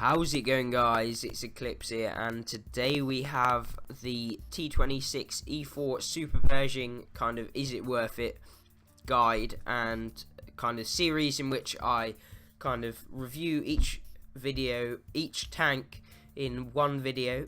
How's it going, guys? It's Eclipse here, and today we have the T26E4 Super Pershing kind of is it worth it guide and kind of series in which I kind of review each tank in one video,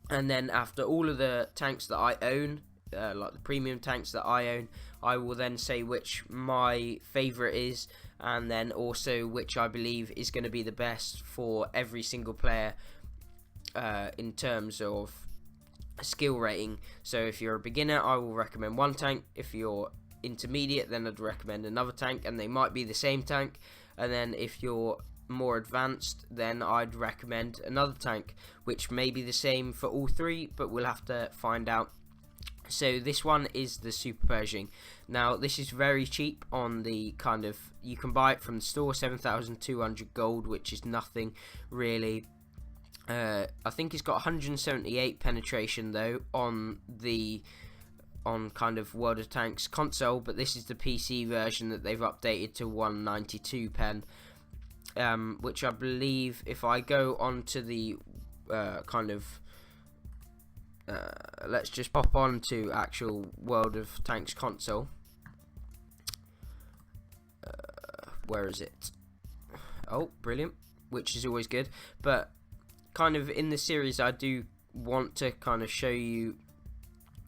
and then after all of the tanks that I own, like the premium tanks that I own, I will then say which my favourite is, and then also which I believe is going to be the best for every single player in terms of skill rating. So if you're a beginner, I will recommend one tank. If you're intermediate, then I'd recommend another tank, and they might be the same tank. And then if you're more advanced, then I'd recommend another tank, which may be the same for all three, but we'll have to find out. So this one is the Super Pershing. Now this is very cheap on the kind of, you can buy it from the store, 7,200 gold, which is nothing really. I think it's got 178 penetration though on kind of World of Tanks console, but this is the PC version that they've updated to 192 pen, which I believe if I go onto the kind of let's just pop on to actual World of Tanks console. Where is it? Oh, brilliant, which is always good. But kind of in the series, I do want to kind of show you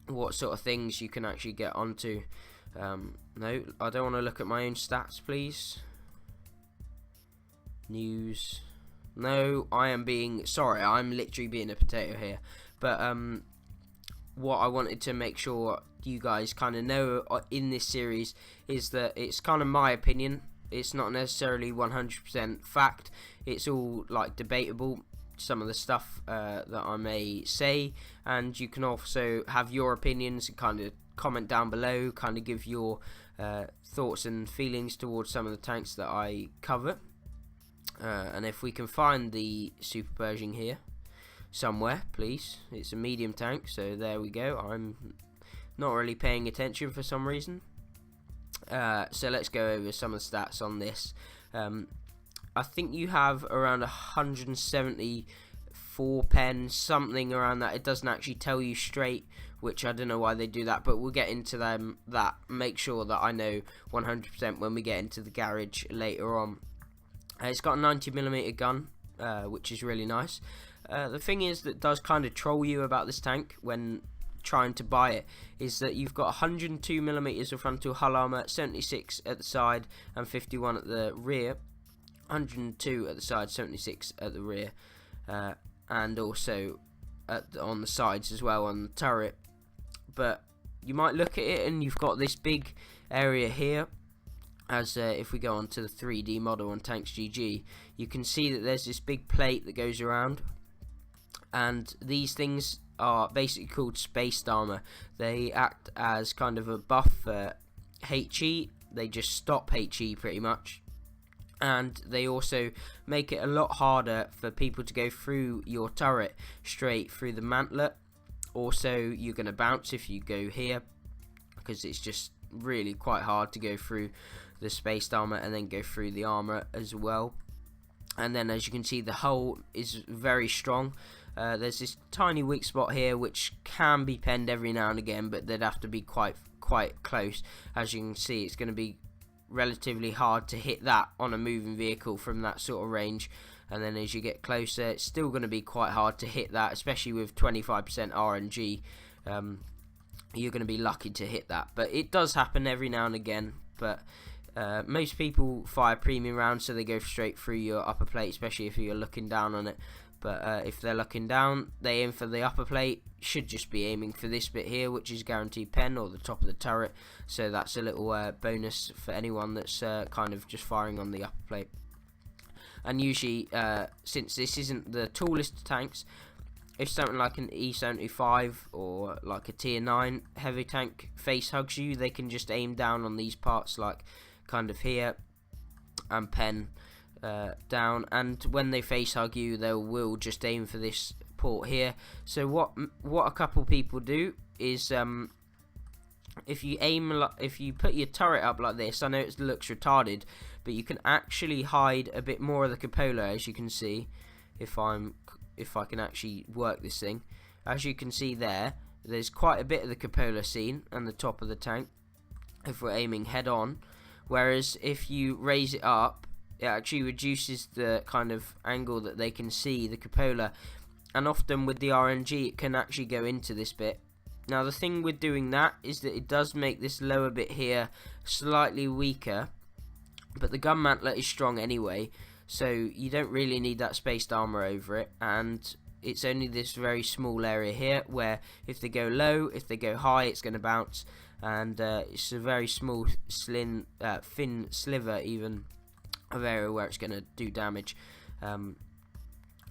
what sort of things you can actually get onto. No, I don't want to look at my own stats, please. News. No, I'm literally being a potato here. But what I wanted to make sure you guys kind of know in this series is that it's kind of my opinion. It's not necessarily 100% fact. It's all like debatable, some of the stuff that I may say, and you can also have your opinions and kind of comment down below, kind of give your thoughts and feelings towards some of the tanks that I cover. And if we can find the Super Pershing here somewhere, please. It's a medium tank, so there we go. I'm not really paying attention for some reason. So let's go over some of the stats on this. I think you have around 174 pens, something around that. It doesn't actually tell you straight, which I don't know why they do that, but we'll get into that. Make sure that I know 100% when we get into the garage later on. It's got a 90mm gun, which is really nice. The thing is that does kind of troll you about this tank when trying to buy it is that you've got 102mm of frontal hull armor, 76 at the side and 51 at the rear. 102 at the side, 76 at the rear, and also on the sides as well on the turret. But you might look at it and you've got this big area here. As if we go on to the 3D model on Tanks GG, you can see that there's this big plate that goes around, and these things are basically called spaced armor. They act as kind of a buff for HE. They just stop HE pretty much, and they also make it a lot harder for people to go through your turret straight through the mantlet. Also, you're going to bounce if you go here, because it's just really quite hard to go through the spaced armor and then go through the armor as well. And then as you can see, the hull is very strong. There's this tiny weak spot here which can be penned every now and again, but they'd have to be quite close. As you can see, it's going to be relatively hard to hit that on a moving vehicle from that sort of range. And then as you get closer, it's still going to be quite hard to hit that, especially with 25% RNG. You're going to be lucky to hit that, but it does happen every now and again. But most people fire premium rounds, so they go straight through your upper plate, especially if you're looking down on it. But if they're looking down, they aim for the upper plate. Should just be aiming for this bit here, which is guaranteed pen, or the top of the turret. So that's a little bonus for anyone that's kind of just firing on the upper plate. And usually, since this isn't the tallest tanks, if something like an E75 or like a tier 9 heavy tank face hugs you, they can just aim down on these parts, like kind of here, and pen down, and when they face hug you, they will just aim for this port here. So what a couple people do is if you put your turret up like this, I know it looks retarded, but you can actually hide a bit more of the cupola, as you can see. if I can actually work this thing. As you can see there's quite a bit of the cupola seen and the top of the tank if we're aiming head on, whereas if you raise it up, it actually reduces the kind of angle that they can see the cupola, and often with the RNG it can actually go into this bit. Now the thing with doing that is that it does make this lower bit here slightly weaker, but the gun mantlet is strong anyway, so you don't really need that spaced armor over it, and it's only this very small area here where if they go low, if they go high, it's going to bounce, and it's a very small thin sliver even of area where it's going to do damage.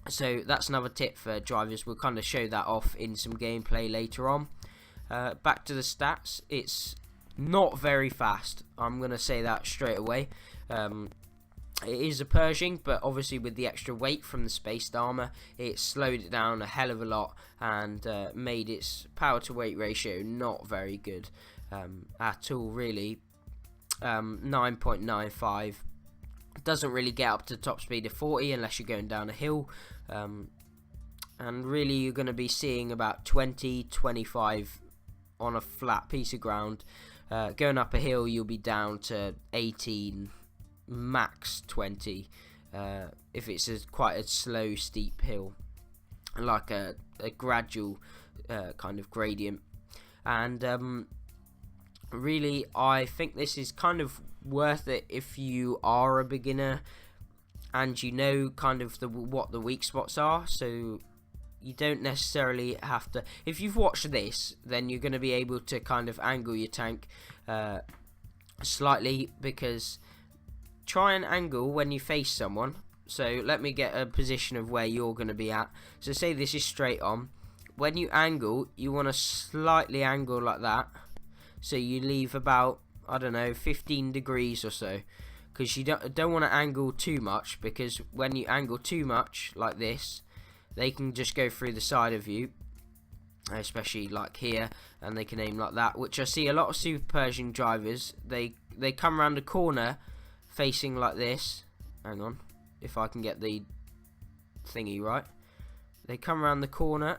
So that's another tip for drivers. We'll kind of show that off in some gameplay later on. Back to the stats, it's not very fast, I'm going to say that straight away. It is a Pershing, but obviously with the extra weight from the spaced armor, it slowed it down a hell of a lot and made its power to weight ratio not very good at all, really. 9.95 doesn't really get up to top speed of 40 unless you're going down a hill, and really you're going to be seeing about 20-25 on a flat piece of ground. Going up a hill you'll be down to 18, max 20 if it's quite a slow steep hill, like a gradual kind of gradient. And really I think this is kind of worth it if you are a beginner and you know kind of what the weak spots are, so you don't necessarily have to. If you've watched this, then you're going to be able to kind of angle your tank slightly, because try and angle when you face someone. So let me get a position of where you're going to be at. So say this is straight on. When you angle, you want to slightly angle like that, so you leave about, I don't know, 15 degrees or so, because you don't want to angle too much, because when you angle too much like this, they can just go through the side of you, especially like here, and they can aim like that, which I see a lot of Super Pershing drivers, they come around the corner facing like this. Hang on, if I can get the thingy right. They come around the corner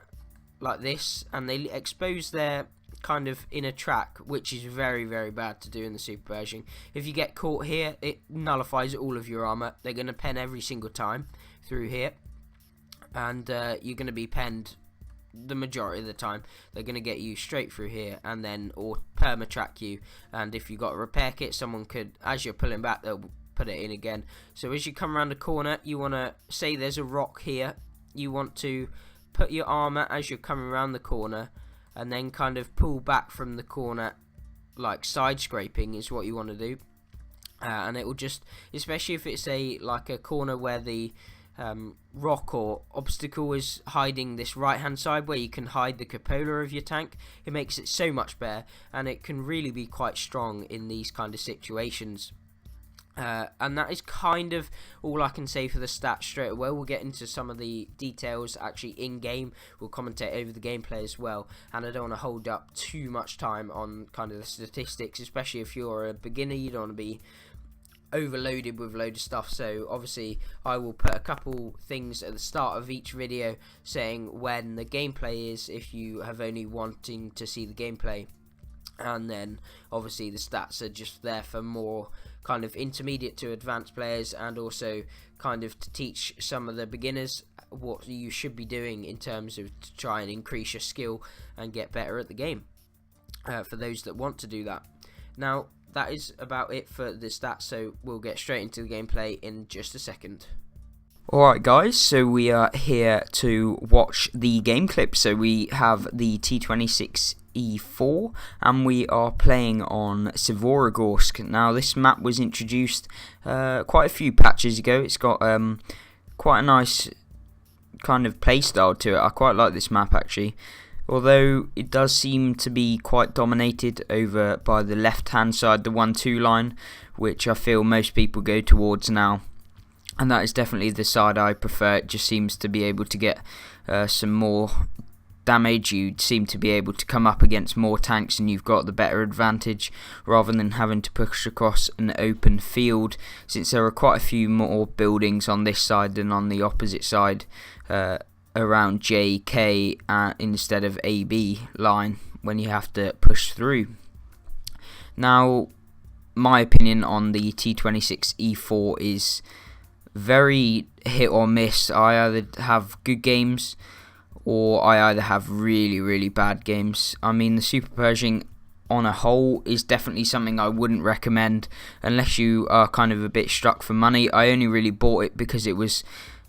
like this, and they expose their kind of inner track, which is very, very bad to do in the Super Pershing. If you get caught here, it nullifies all of your armor. They're going to pen every single time through here, and you're going to be penned the majority of the time. They're going to get you straight through here, and then or perma track you, and if you got a repair kit, someone could, as you're pulling back, they'll put it in again. So as you come around the corner, you want to say there's a rock here, you want to put your armor as you're coming around the corner, and then kind of pull back from the corner, like side scraping is what you want to do. And it will just, especially if it's like a corner where the rock or obstacle is hiding this right hand side where you can hide the cupola of your tank, it makes it so much better, and it can really be quite strong in these kind of situations. And that is kind of all I can say for the stats straight away. We'll get into some of the details actually in game. We'll commentate over the gameplay as well, and I don't want to hold up too much time on kind of the statistics, especially if you're a beginner. You don't want to be overloaded with a load of stuff. So obviously I will put a couple things at the start of each video saying when the gameplay is, if you have only wanting to see the gameplay, and then obviously the stats are just there for more kind of intermediate to advanced players, and also kind of to teach some of the beginners what you should be doing in terms of to try and increase your skill and get better at the game, for those that want to do that. Now that is about it for the stats, so we'll get straight into the gameplay in just a second. Alright guys, so we are here to watch the game clip. So we have the T26E4 and we are playing on Sevorogorsk. Now this map was introduced quite a few patches ago. It's got quite a nice kind of playstyle to it. I quite like this map actually, although it does seem to be quite dominated over by the left hand side, the 1-2 line, which I feel most people go towards now. And that is definitely the side I prefer. It just seems to be able to get some more damage, you seem to be able to come up against more tanks and you've got the better advantage rather than having to push across an open field, since there are quite a few more buildings on this side than on the opposite side around JK instead of AB line when you have to push through. Now, my opinion on the T26E4 is very hit or miss. I either have good games or I either have really bad games. I mean, the Super Pershing on a whole is definitely something I wouldn't recommend unless you are kind of a bit struck for money. I only really bought it because it was,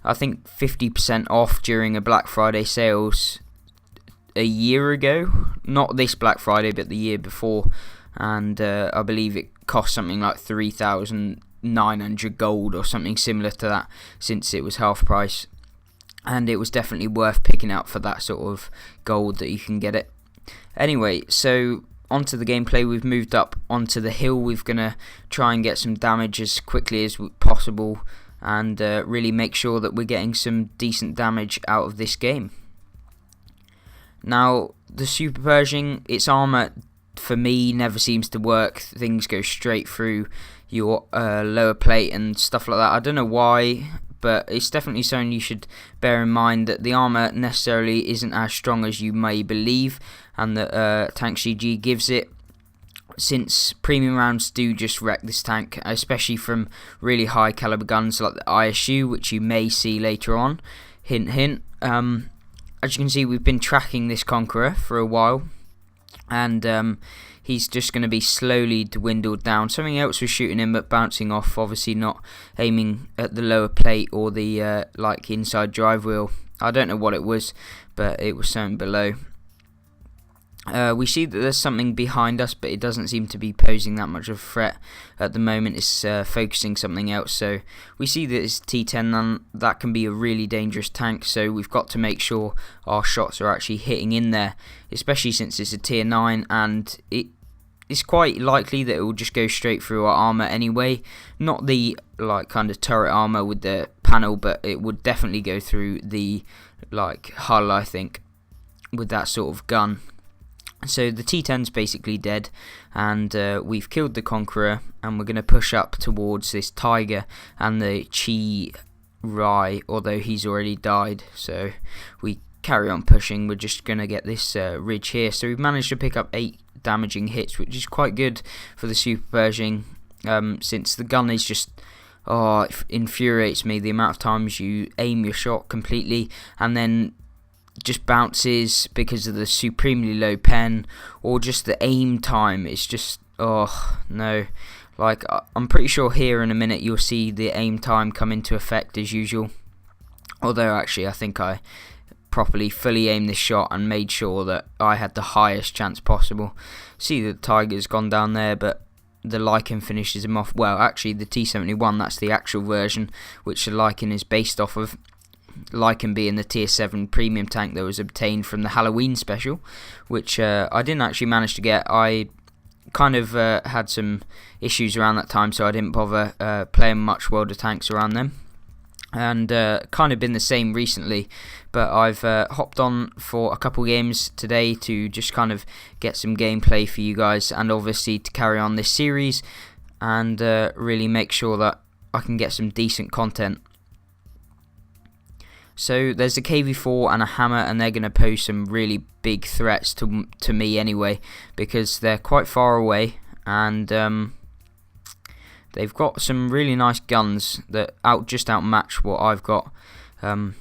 I think, 50% off during a Black Friday sales a year ago. Not this Black Friday, but the year before. And I believe it cost something like 3,900 gold or something similar to that, since it was half price. And it was definitely worth picking out for that sort of gold that you can get it. Anyway, so onto the gameplay. We've moved up onto the hill. We're going to try and get some damage as quickly as possible and really make sure that we're getting some decent damage out of this game. Now, the Super Pershing, its armour for me never seems to work. Things go straight through your lower plate and stuff like that. I don't know why, but it's definitely something you should bear in mind, that the armour necessarily isn't as strong as you may believe, and that Tank GG gives it, since premium rounds do just wreck this tank, especially from really high caliber guns like the ISU, which you may see later on. Hint hint. As you can see, we've been tracking this Conqueror for a while, and he's just going to be slowly dwindled down. Something else was shooting him but bouncing off, obviously not aiming at the lower plate or the like inside drive wheel. I don't know what it was, but it was something below. We see that there's something behind us, but it doesn't seem to be posing that much of a threat at the moment. It's focusing something else. So we see that it's T10, and that can be a really dangerous tank, so we've got to make sure our shots are actually hitting in there, especially since it's a tier 9, and it's quite likely that it will just go straight through our armour anyway. Not the like kind of turret armour with the panel, but it would definitely go through the like hull, I think, with that sort of gun. So the T10's basically dead, and we've killed the Conqueror, and we're going to push up towards this Tiger and the Chi Rai, although he's already died. So we carry on pushing. We're just going to get this ridge here. So we've managed to pick up 8 damaging hits, which is quite good for the Super Pershing, since the gun is just... oh, it infuriates me the amount of times you aim your shot completely and then just bounces because of the supremely low pen, or just the aim time. It's just, oh no. Like, I'm pretty sure here in a minute you'll see the aim time come into effect as usual, although actually I think I properly fully aimed this shot and made sure that I had the highest chance possible. See the Tiger's gone down there, but the Lycan finishes him off. Well, actually the T71, that's the actual version which the Lycan is based off of. Lycan being the tier 7 premium tank that was obtained from the Halloween special, which I didn't actually manage to get. I kind of had some issues around that time, so I didn't bother playing much World of Tanks around them, and kind of been the same recently, but I've hopped on for a couple games today to just kind of get some gameplay for you guys, and obviously to carry on this series and really make sure that I can get some decent content. So there's a KV4 and a hammer, and they're going to pose some really big threats to me anyway, because they're quite far away, and they've got some really nice guns that just outmatch what I've got, and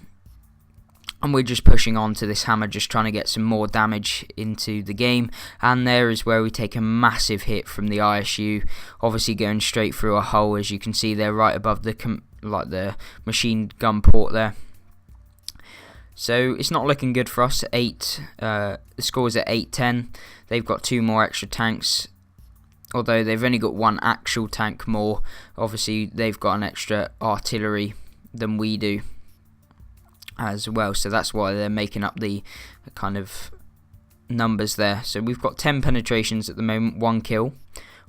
we're just pushing on to this hammer, just trying to get some more damage into the game. And there is where we take a massive hit from the ISU, obviously going straight through a hull, as you can see there, right above the machine gun port there. So it's not looking good for us. The score is at 8-10. They've got 2 more extra tanks, although they've only got 1 actual tank more. Obviously they've got an extra artillery than we do as well, so that's why they're making up the kind of numbers there. So we've got 10 penetrations at the moment, 1 kill,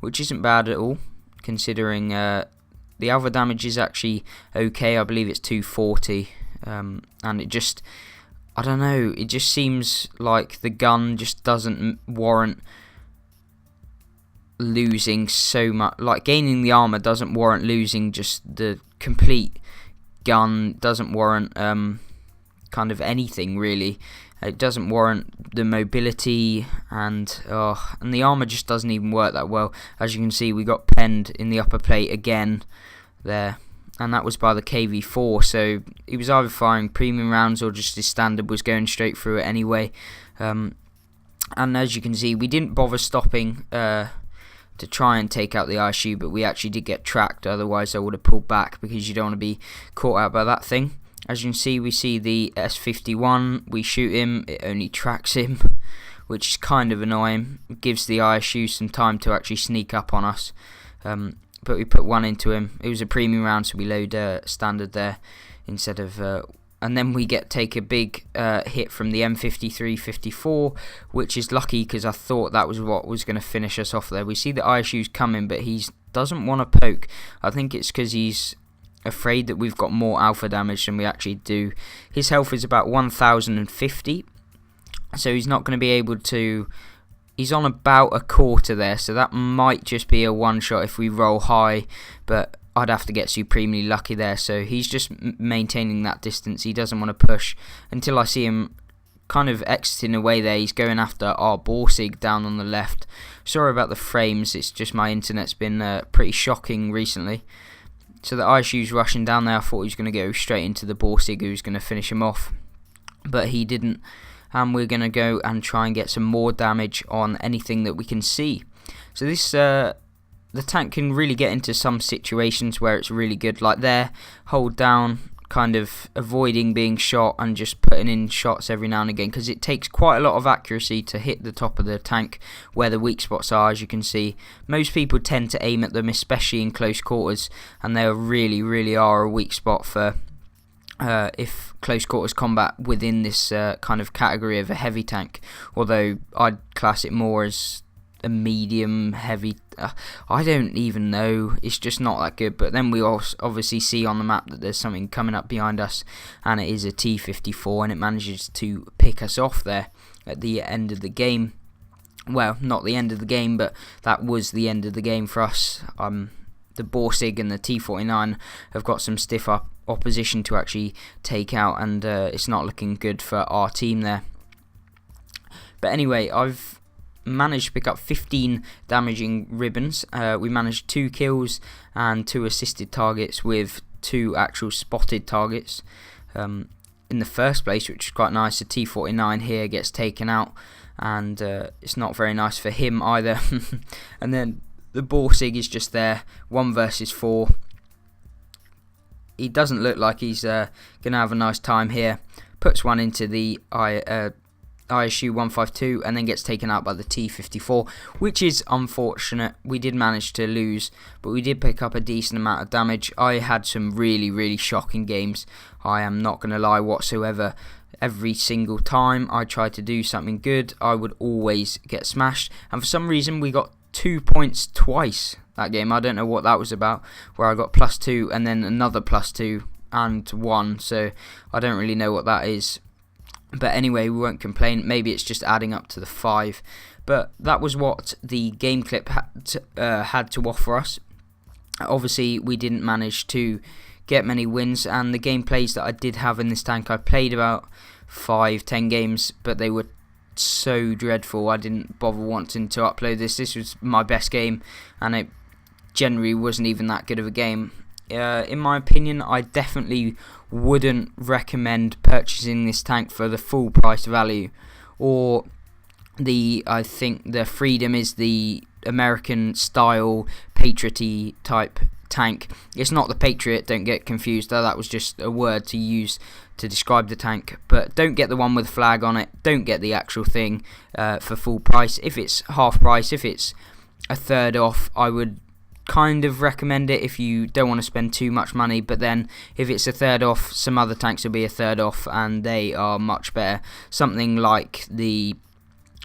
which isn't bad at all, considering the other damage is actually okay. I believe it's 240. And it just I don't know, it just seems like the gun just doesn't warrant losing so much. Like, gaining the armor doesn't warrant losing just the complete gun, doesn't warrant kind of anything really. It doesn't warrant the mobility, and the armor just doesn't even work that well. As you can see, we got penned in the upper plate again there, and that was by the KV4, so he was either firing premium rounds or just his standard was going straight through it anyway. And as you can see, we didn't bother stopping to try and take out the ISU, but we actually did get tracked. Otherwise I would have pulled back, because you don't want to be caught out by that thing. As you can see, we see the S51, we shoot him, it only tracks him, which is kind of annoying. It gives the ISU some time to actually sneak up on us, but we put one into him. It was a premium round, so we load standard there instead of... and then we take a big hit from the M53-54, which is lucky, because I thought that was what was going to finish us off there. We see the ISU's coming, but he doesn't want to poke. I think it's because he's afraid that we've got more alpha damage than we actually do. His health is about 1050, so he's not going to be able to... He's on about a quarter there, so that might just be a one shot if we roll high, but I'd have to get supremely lucky there. So he's just maintaining that distance. He doesn't want to push until I see him kind of exiting away there. He's going after our Borsig down on the left. Sorry about the frames, it's just my internet's been pretty shocking recently. So the ISU's rushing down there. I thought he was going to go straight into the Borsig, who's going to finish him off, but he didn't. And we're going to go and try and get some more damage on anything that we can see. So this the tank can really get into some situations where it's really good, like there, hold down, kind of avoiding being shot and just putting in shots every now and again, because it takes quite a lot of accuracy to hit the top of the tank where the weak spots are. As you can see, most people tend to aim at them, especially in close quarters, and they really are a weak spot for if close quarters combat within this kind of category of a heavy tank, although I'd class it more as a medium heavy. I don't even know, it's just not that good. But then we also obviously see on the map that there's something coming up behind us, and it is a T54, and it manages to pick us off there at the end of the game. Well, not the end of the game, but that was the end of the game for us. The Borsig and the T49 have got some stiff opposition to actually take out, and it's not looking good for our team there. But anyway, I've managed to pick up 15 damaging ribbons. We managed 2 kills and 2 assisted targets with 2 actual spotted targets in the first place, which is quite nice. The T49 here gets taken out, and it's not very nice for him either. And then the Borsig is just there, 1 versus 4. He doesn't look like he's going to have a nice time here. Puts one into the ISU 152 and then gets taken out by the T54, which is unfortunate. We did manage to lose, but we did pick up a decent amount of damage. I had some really shocking games, I am not going to lie whatsoever. Every single time I tried to do something good, I would always get smashed, and for some reason we got 2 points twice that game. I don't know what that was about, where I got +2 and then another +2 and 1, so I don't really know what that is. But anyway, we won't complain. Maybe it's just adding up to the 5. But that was what the game clip had to offer us. Obviously, we didn't manage to get many wins, and the gameplays that I did have in this tank, I played about 5-10 games, but they were so dreadful I didn't bother wanting to upload this. This was my best game, and it generally wasn't even that good of a game. In my opinion, I definitely wouldn't recommend purchasing this tank for the full price value, or I think the Freedom is the American style Patriot type tank. It's not the Patriot, don't get confused, that was just a word to use to describe the tank. But don't get the one with flag on it, don't get the actual thing for full price. If it's half price, if it's a third off, I would kind of recommend it if you don't want to spend too much money. But then if it's a third off, some other tanks will be a third off, and they are much better. Something like the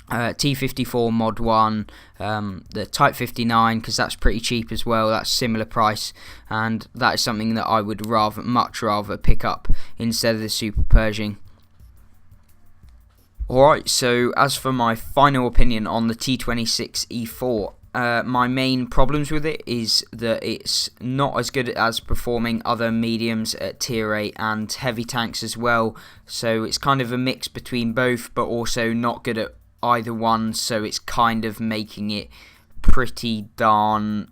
T54 Mod 1, the Type 59, because that's pretty cheap as well, that's similar price, and that is something that I would much rather pick up instead of the Super Pershing. Alright, so as for my final opinion on the T26E4, my main problems with it is that it's not as good as performing other mediums at tier 8 and heavy tanks as well, so it's kind of a mix between both, but also not good at either one, so it's kind of making it pretty darn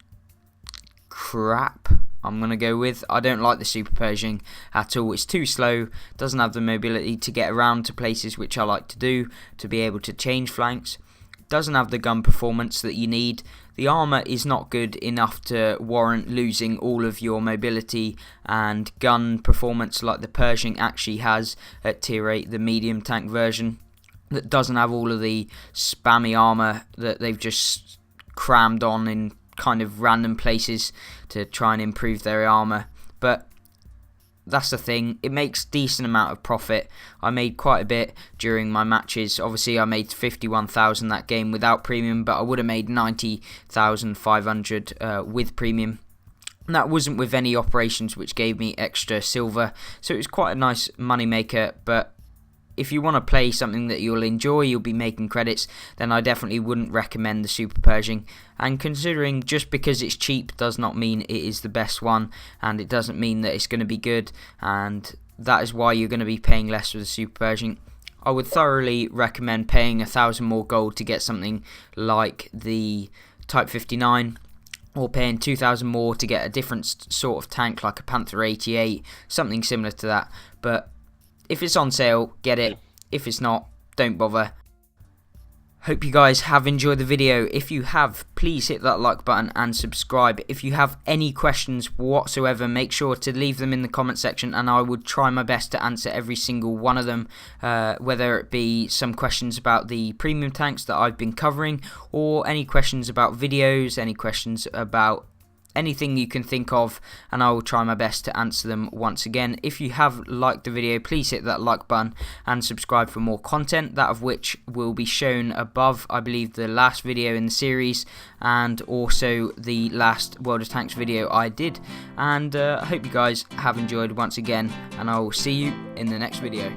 crap. I'm going to go with. I don't like the Super Pershing at all. It's too slow, doesn't have the mobility to get around to places which I like to do, to be able to change flanks, doesn't have the gun performance that you need. The armour is not good enough to warrant losing all of your mobility and gun performance like the Pershing actually has at tier 8, the medium tank version, that doesn't have all of the spammy armour that they've just crammed on in kind of random places to try and improve their armour. But that's the thing, it makes decent amount of profit. I made quite a bit during my matches. Obviously I made 51,000 that game without premium, but I would have made 90,500 with premium. And that wasn't with any operations which gave me extra silver, so it was quite a nice money maker. But if you want to play something that you'll enjoy, you'll be making credits, then I definitely wouldn't recommend the Super Pershing. And considering just because it's cheap does not mean it is the best one, and it doesn't mean that it's going to be good, and that is why you're going to be paying less for the Super Pershing. I would thoroughly recommend paying 1,000 more gold to get something like the Type 59, or paying 2,000 more to get a different sort of tank like a Panther 88, something similar to that. But if it's on sale, get it. If it's not, don't bother. Hope you guys have enjoyed the video. If you have, please hit that like button and subscribe. If you have any questions whatsoever, make sure to leave them in the comment section, and I would try my best to answer every single one of them, whether it be some questions about the premium tanks that I've been covering, or any questions about videos, any questions about anything you can think of, and I will try my best to answer them once again. If you have liked the video, please hit that like button and subscribe for more content, that of which will be shown above. I believe the last video in the series, and also the last World of Tanks video I did. And I hope you guys have enjoyed once again, and I will see you in the next video.